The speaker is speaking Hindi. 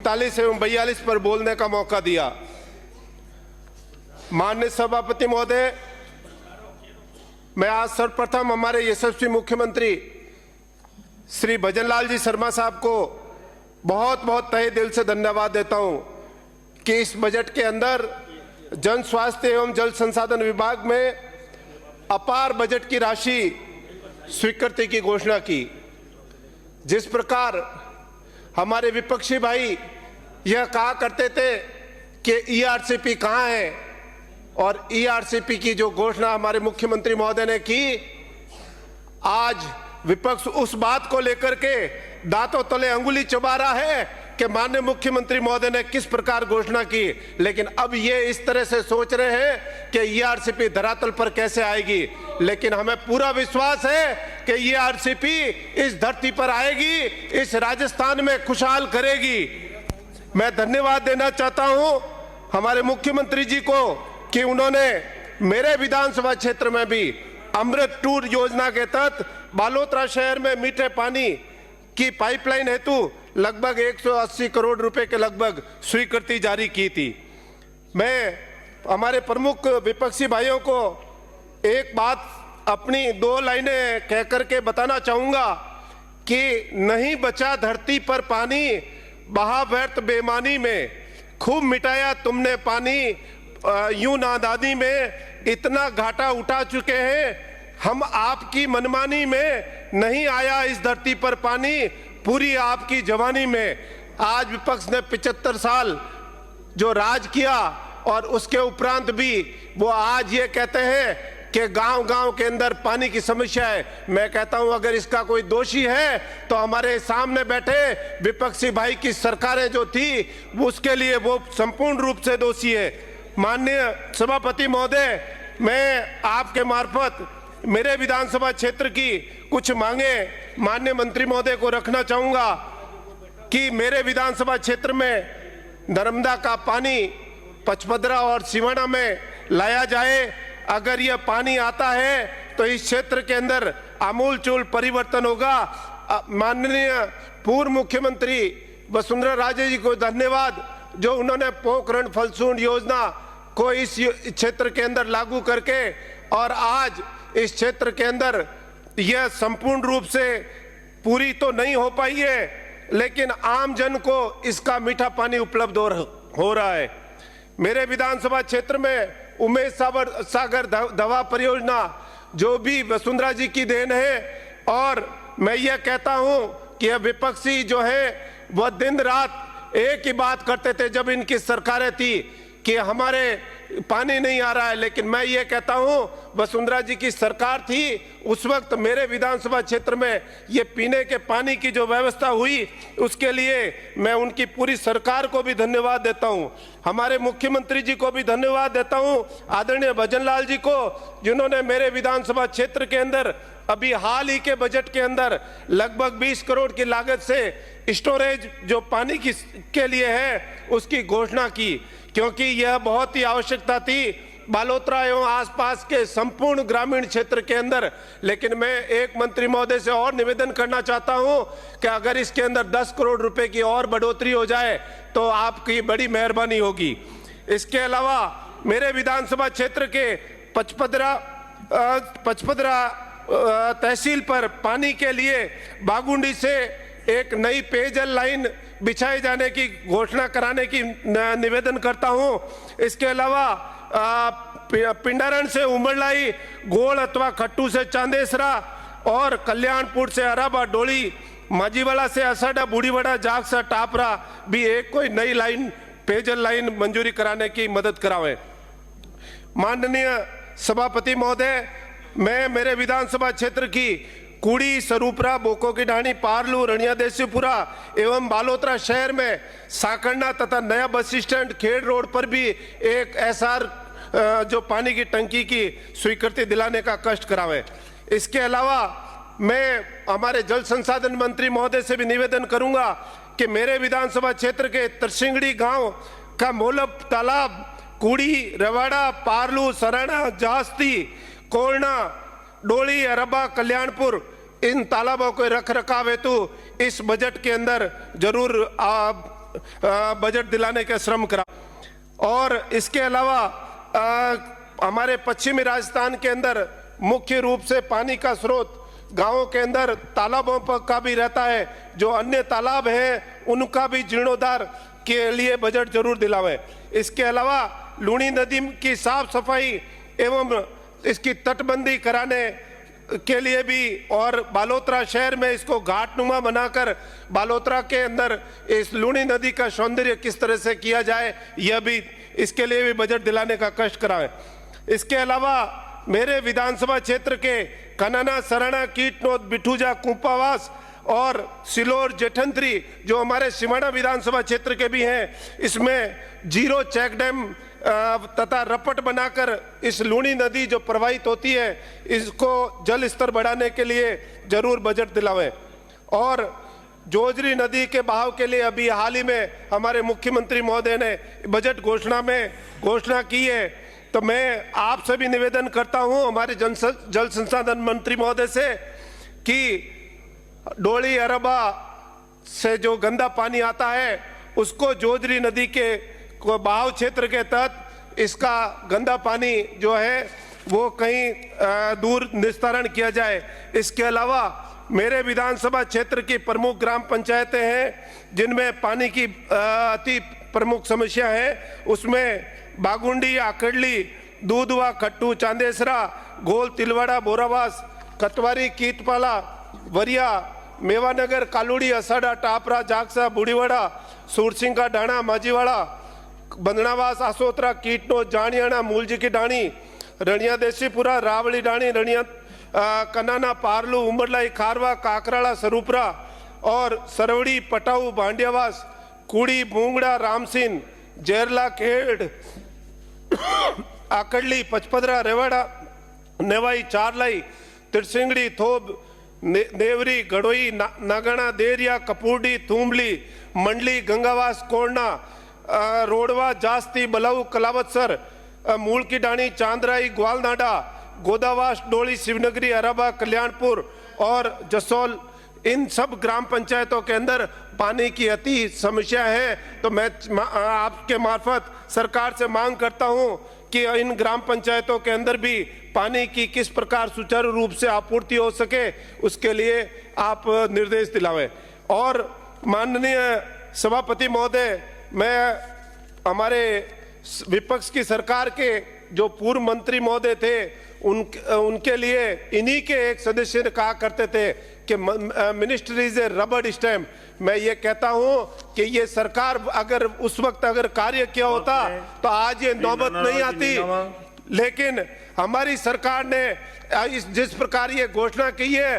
41 एवं 42 पर बोलने का मौका दिया। माननीय सभापति महोदय, मैं आज सर्वप्रथम हमारे यशस्वी मुख्यमंत्री श्री भजनलाल जी शर्मा साहब को बहुत बहुत तहे दिल से धन्यवाद देता हूं कि इस बजट के अंदर जन स्वास्थ्य एवं जल संसाधन विभाग में अपार बजट की राशि स्वीकृति की घोषणा की। जिस प्रकार हमारे विपक्षी भाई यह कहा करते थे कि ईआरसीपी कहां है, और ईआरसीपी की जो घोषणा हमारे मुख्यमंत्री महोदय ने की, आज विपक्ष उस बात को लेकर के दांतों तले अंगुली चबा रहा है कि माननीय मुख्यमंत्री महोदय ने किस प्रकार घोषणा की। लेकिन अब ये इस तरह से सोच रहे हैं कि ईआरसीपी धरातल पर कैसे आएगी, लेकिन हमें पूरा विश्वास है कि ईआरसीपी इस धरती पर आएगी, इस राजस्थान में खुशहाल करेगी। मैं धन्यवाद देना चाहता हूं हमारे मुख्यमंत्री जी को कि उन्होंने मेरे विधानसभा क्षेत्र में भी अमृत टूर योजना के तहत बालोतरा शहर में मीठे पानी की पाइपलाइन हेतु लगभग 180 करोड़ रुपए के लगभग स्वीकृति जारी की थी। मैं हमारे प्रमुख विपक्षी भाइयों को एक बात अपनी 2 लाइनें कह करके बताना चाहूंगा कि नहीं बचा धरती पर पानी, बहा व्यर्थ बेईमानी में, खूब मिटाया तुमने पानी, यूं नादानी में, इतना घाटा उठा चुके हैं हम आपकी मनमानी में, नहीं आया इस धरती पर पानी पूरी आपकी जवानी में। आज विपक्ष ने 75 साल जो राज किया और उसके उपरांत भी वो आज ये कहते हैं कि गांव-गांव के अंदर पानी की समस्या है। मैं कहता हूं अगर इसका कोई दोषी है तो हमारे सामने बैठे विपक्षी भाई की सरकारें जो थी उसके लिए वो संपूर्ण रूप से दोषी है। माननीय सभापति महोदय, मैं आपके मार्फत मेरे विधानसभा क्षेत्र की कुछ मांगे माननीय मंत्री महोदय को रखना चाहूंगा कि मेरे विधानसभा क्षेत्र में नर्मदा का पानी पचपदरा और सिवाना में लाया जाए। अगर यह पानी आता है तो इस क्षेत्र के अंदर आमूलचूल परिवर्तन होगा। माननीय पूर्व मुख्यमंत्री वसुंधरा राजे जी को धन्यवाद जो उन्होंने पोखरण फलसूंड योजना को इस क्षेत्र के अंदर लागू करके और आज इस क्षेत्र के अंदर यह संपूर्ण रूप से पूरी तो नहीं हो पाई है, लेकिन आम जन को इसका मीठा पानी उपलब्ध हो रहा है। मेरे विधानसभा क्षेत्र में उमेश सागर दवा परियोजना जो भी वसुंधरा जी की देन है, और मैं यह कहता हूं कि यह विपक्षी जो है वह दिन रात एक ही बात करते थे जब इनकी सरकारें थी कि हमारे पानी नहीं आ रहा है, लेकिन मैं ये कहता हूं वसुंधरा जी की सरकार थी उस वक्त मेरे विधानसभा क्षेत्र में ये पीने के पानी की जो व्यवस्था हुई उसके लिए मैं उनकी पूरी सरकार को भी धन्यवाद देता हूं। हमारे मुख्यमंत्री जी को भी धन्यवाद देता हूं, आदरणीय भजनलाल जी को, जिन्होंने मेरे विधानसभा क्षेत्र के अंदर अभी हाल ही के बजट के अंदर लगभग 20 करोड़ की लागत से स्टोरेज जो पानी की के लिए है उसकी घोषणा की, क्योंकि यह बहुत ही आवश्यकता थी बालोतरा एवं आसपास के संपूर्ण ग्रामीण क्षेत्र के अंदर। लेकिन मैं एक मंत्री महोदय से और निवेदन करना चाहता हूं कि अगर इसके अंदर 10 करोड़ रुपए की और बढ़ोतरी हो जाए तो आपकी बड़ी मेहरबानी होगी। इसके अलावा मेरे विधानसभा क्षेत्र के पचपदरा तहसील पर पानी के लिए बागुंडी से एक नई पेयजल लाइन बिछाए जाने की घोषणा कराने की निवेदन करता हूं। इसके अलावा पिंडारण से उमरलाई, गोल अथवा खट्टू से चांदेसरा और कल्याणपुर से अराबा डोली, माजीवाला से असडा बूढ़ीवाड़ा जागसा टापरा भी एक कोई नई लाइन पेयजल लाइन मंजूरी कराने की मदद करावे। माननीय सभापति महोदय, मैं मेरे विधानसभा क्षेत्र की कुड़ी, सरूपरा, बोको की ढाणी, पारलू, रनिया देसीपुरा एवं बालोतरा शहर में साकरना तथा नया बस स्टैंड खेड़ रोड पर भी एक एसआर जो पानी की टंकी की स्वीकृति दिलाने का कष्ट करावे। इसके अलावा मैं हमारे जल संसाधन मंत्री महोदय से भी निवेदन करूंगा कि मेरे विधानसभा क्षेत्र के तरसिंगड़ी गांव का मोलब तालाब, कुड़ी, रवाड़ा, पारलू, सराना, जास्ती, कोलना, डोली, अरबा, कल्याणपुर, इन तालाबों के रख रखाव हेतु इस बजट के अंदर जरूर बजट दिलाने का श्रम करा। और इसके अलावा हमारे पश्चिमी राजस्थान के अंदर मुख्य रूप से पानी का स्रोत गांवों के अंदर तालाबों पर का भी रहता है। जो अन्य तालाब हैं उनका भी जीर्णोद्धार के लिए बजट जरूर दिलावे। इसके अलावा लूणी नदी की साफ सफाई एवं इसकी तटबंदी कराने के लिए भी और बालोतरा शहर में इसको घाटनुमा बनाकर बालोतरा के अंदर इस लूणी नदी का सौंदर्य किस तरह से किया जाए, यह भी इसके लिए भी बजट दिलाने का कष्ट कराएं। इसके अलावा मेरे विधानसभा क्षेत्र के कनाना, सराणा, कीटनोद, बिठूजा, कुंपावास और सिलोर, जेठंत्री जो हमारे सिमाड़ा विधानसभा क्षेत्र के भी हैं, इसमें जीरो चेक डैम तथा रपट बनाकर इस लूणी नदी जो प्रवाहित होती है इसको जल स्तर बढ़ाने के लिए जरूर बजट दिलावें। और जोजरी नदी के बहाव के लिए अभी हाल ही में हमारे मुख्यमंत्री महोदय ने बजट घोषणा की है। तो मैं आपसे भी निवेदन करता हूं हमारे जल संसाधन मंत्री महोदय से कि डोली अरबा से जो गंदा पानी आता है उसको जोजरी नदी के बहाव क्षेत्र के तहत इसका गंदा पानी जो है वो कहीं दूर निस्तारण किया जाए। इसके अलावा मेरे विधानसभा क्षेत्र की प्रमुख ग्राम पंचायतें हैं जिनमें पानी की अति प्रमुख समस्या है। उसमें बागुंडी, आकड़ली, दूधवा, खट्टू, चांदेसरा, गोल, तिलवाड़ा, बोरावास, कतवारी, कीतपाला, वरिया, मेवानगर, कालूड़ी, असाड़ा, टापरा, जागसा, बुढ़ीवाड़ा, सूरसिंगा, डाणा, माजीवाड़ा, बंदनावास, आसोत्रा, कीटनो, जानियाना, मूलजी की डाणी, रणिया देशीपुरा, रावली डाणी, रणिया कनाना, पारलू, उमरलाई, खारवा, काकराड़ा, सरूपरा और सरवड़ी, पटाऊ, भांडियावास, कुड़ी, मूंगड़ा, रामसिन, जेरला, खेड़, आकड़ली, पचपदरा, रेवाड़ा, नेवाई, चारलाई, तिरसिंगड़ी, थोब, नेवरी, गड़ोई, नागणा, देरिया, कपूरडी, थूमली, मंडली, गंगावास, कोरना, रोडवा, जास्ती, बलाऊ, कलावत्सर, मूल की डाणी, चांदराई, ग्वालनाडा, गोदावास, डोली, शिवनगरी, अराबा, कल्याणपुर और जसोल, इन सब ग्राम पंचायतों के अंदर पानी की अति समस्या है। तो मैं आपके मार्फत सरकार से मांग करता हूं कि इन ग्राम पंचायतों के अंदर भी पानी की किस प्रकार सुचारू रूप से आपूर्ति हो सके उसके लिए आप निर्देश दिलावें। और माननीय सभापति महोदय, मैं हमारे विपक्ष की सरकार के जो पूर्व मंत्री महोदय थे उनके लिए इन्हीं के एक सदस्य ने कहा करते थे कि मिनिस्ट्री इज ए रबड़ स्टैम्प। मैं ये कहता हूं कि ये सरकार अगर उस वक्त अगर कार्य किया होता तो आज ये नौबत नहीं आती। लेकिन हमारी सरकार ने जिस प्रकार ये घोषणा की है